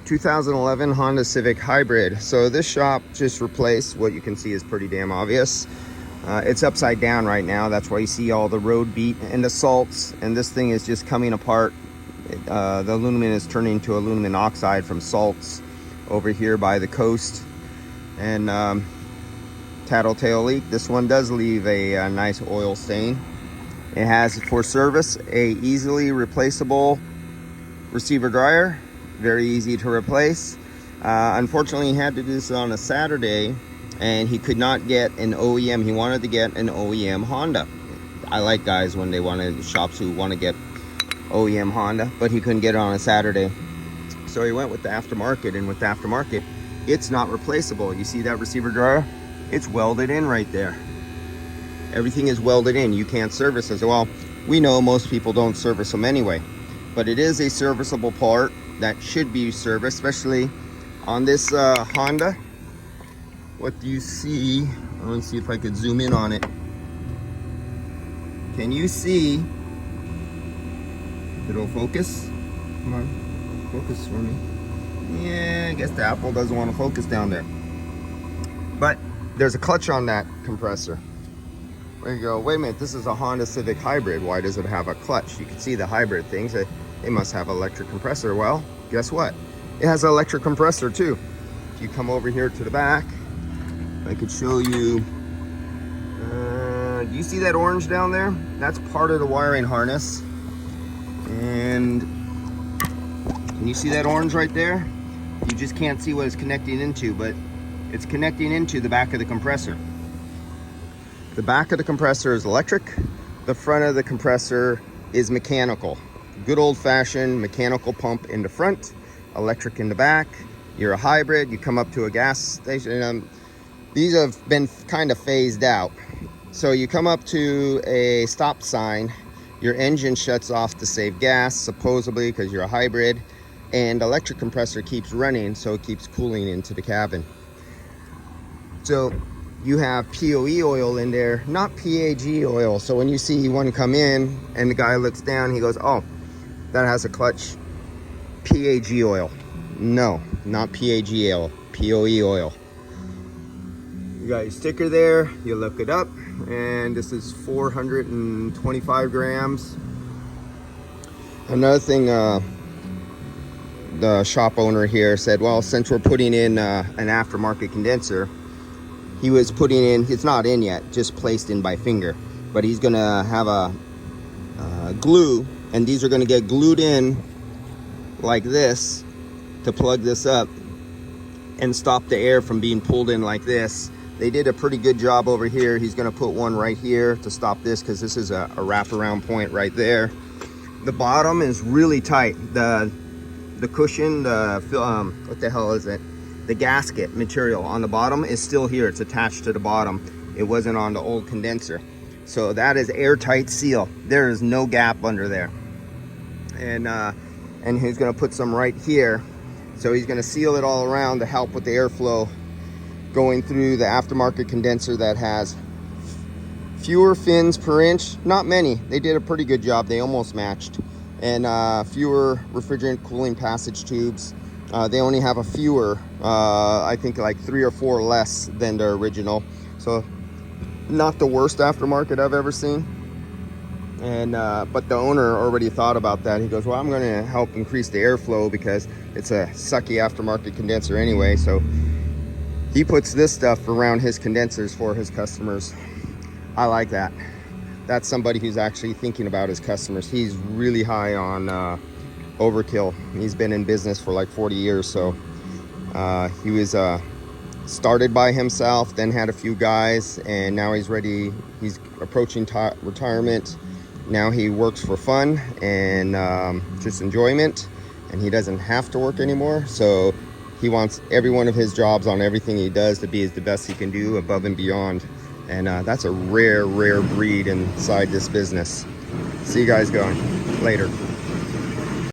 2011 Honda Civic Hybrid. So this shop just replaced, what you can see is pretty damn obvious. It's upside down right now. That's why you see all the road beat and the salts, and this thing is just coming apart. The aluminum is turning to aluminum oxide from salts over here by the coast. And tattletale leak. This one does leave a nice oil stain. It has, for service, a easily replaceable receiver dryer. Very easy to replace. Unfortunately, he had to do this on a Saturday, and he could not get an OEM. He wanted to get an OEM Honda. I like guys when they want to, shops who want to get OEM Honda, but he couldn't get it on a Saturday. So he went with the aftermarket, and with the aftermarket, it's not replaceable. You see that receiver dryer? It's welded in right there. Everything is welded in. You can't service it. Well, we know most people don't service them anyway, but it is a serviceable part that should be serviced, especially on this Honda. What do you see? I want to see if I could zoom in on it. Can you see? It'll focus. Come on, focus for me. Yeah, I guess the Apple doesn't want to focus down there. But there's a clutch on that compressor. There you go. Wait a minute, this is a Honda Civic Hybrid. Why does it have a clutch? You can see the hybrid things. They must have electric compressor. Well, guess what? It has an electric compressor too. If you come over here to the back, I could show you. Do you see that orange down there? That's part of the wiring harness. And can you see that orange right there? You just can't see what it's connecting into, but it's connecting into the back of the compressor. The back of the compressor is electric. The front of the compressor is mechanical. Good old-fashioned mechanical pump in the front, electric in the back. You're a hybrid, you come up to a gas station. These have been kind of phased out. So you come up to a stop sign, your engine shuts off to save gas, supposedly because you're a hybrid, and electric compressor keeps running, so it keeps cooling into the cabin. So you have POE oil in there, not PAG oil. So when you see one come in and the guy looks down, he goes, oh, that has a clutch. PAG oil. No, not PAG oil, POE oil. You got your sticker there, you look it up, and this is 425 grams. Another thing, the shop owner here said, well, since we're putting in an aftermarket condenser, he was putting in, it's not in yet, just placed in by finger, but he's gonna have a glue, and these are gonna get glued in like this to plug this up and stop the air from being pulled in like this. They did a pretty good job over here. He's gonna put one right here to stop this, because this is a wraparound point right there. The bottom is really tight. The cushion, what the hell is it? The gasket material on the bottom is still here. It's attached to the bottom. It wasn't on the old condenser. So that is airtight seal. There is no gap under there. And he's gonna put some right here. So he's gonna seal it all around to help with the airflow going through the aftermarket condenser that has fewer fins per inch. Not many. They did a pretty good job. They almost matched. And fewer refrigerant cooling passage tubes. They only have a fewer, I think like 3 or 4 less than the original. So not the worst aftermarket I've ever seen. And but the owner already thought about that. He goes, well, I'm gonna help increase the airflow because it's a sucky aftermarket condenser anyway. So he puts this stuff around his condensers for his customers. I like that. That's somebody who's actually thinking about his customers. He's really high on overkill. He's been in business for like 40 years. So he was started by himself, then had a few guys, and now he's ready. He's approaching retirement. Now he works for fun and just enjoyment, and he doesn't have to work anymore. So he wants every one of his jobs on everything he does to be the best he can do, above and beyond. And that's a rare breed inside this business. See you guys going later.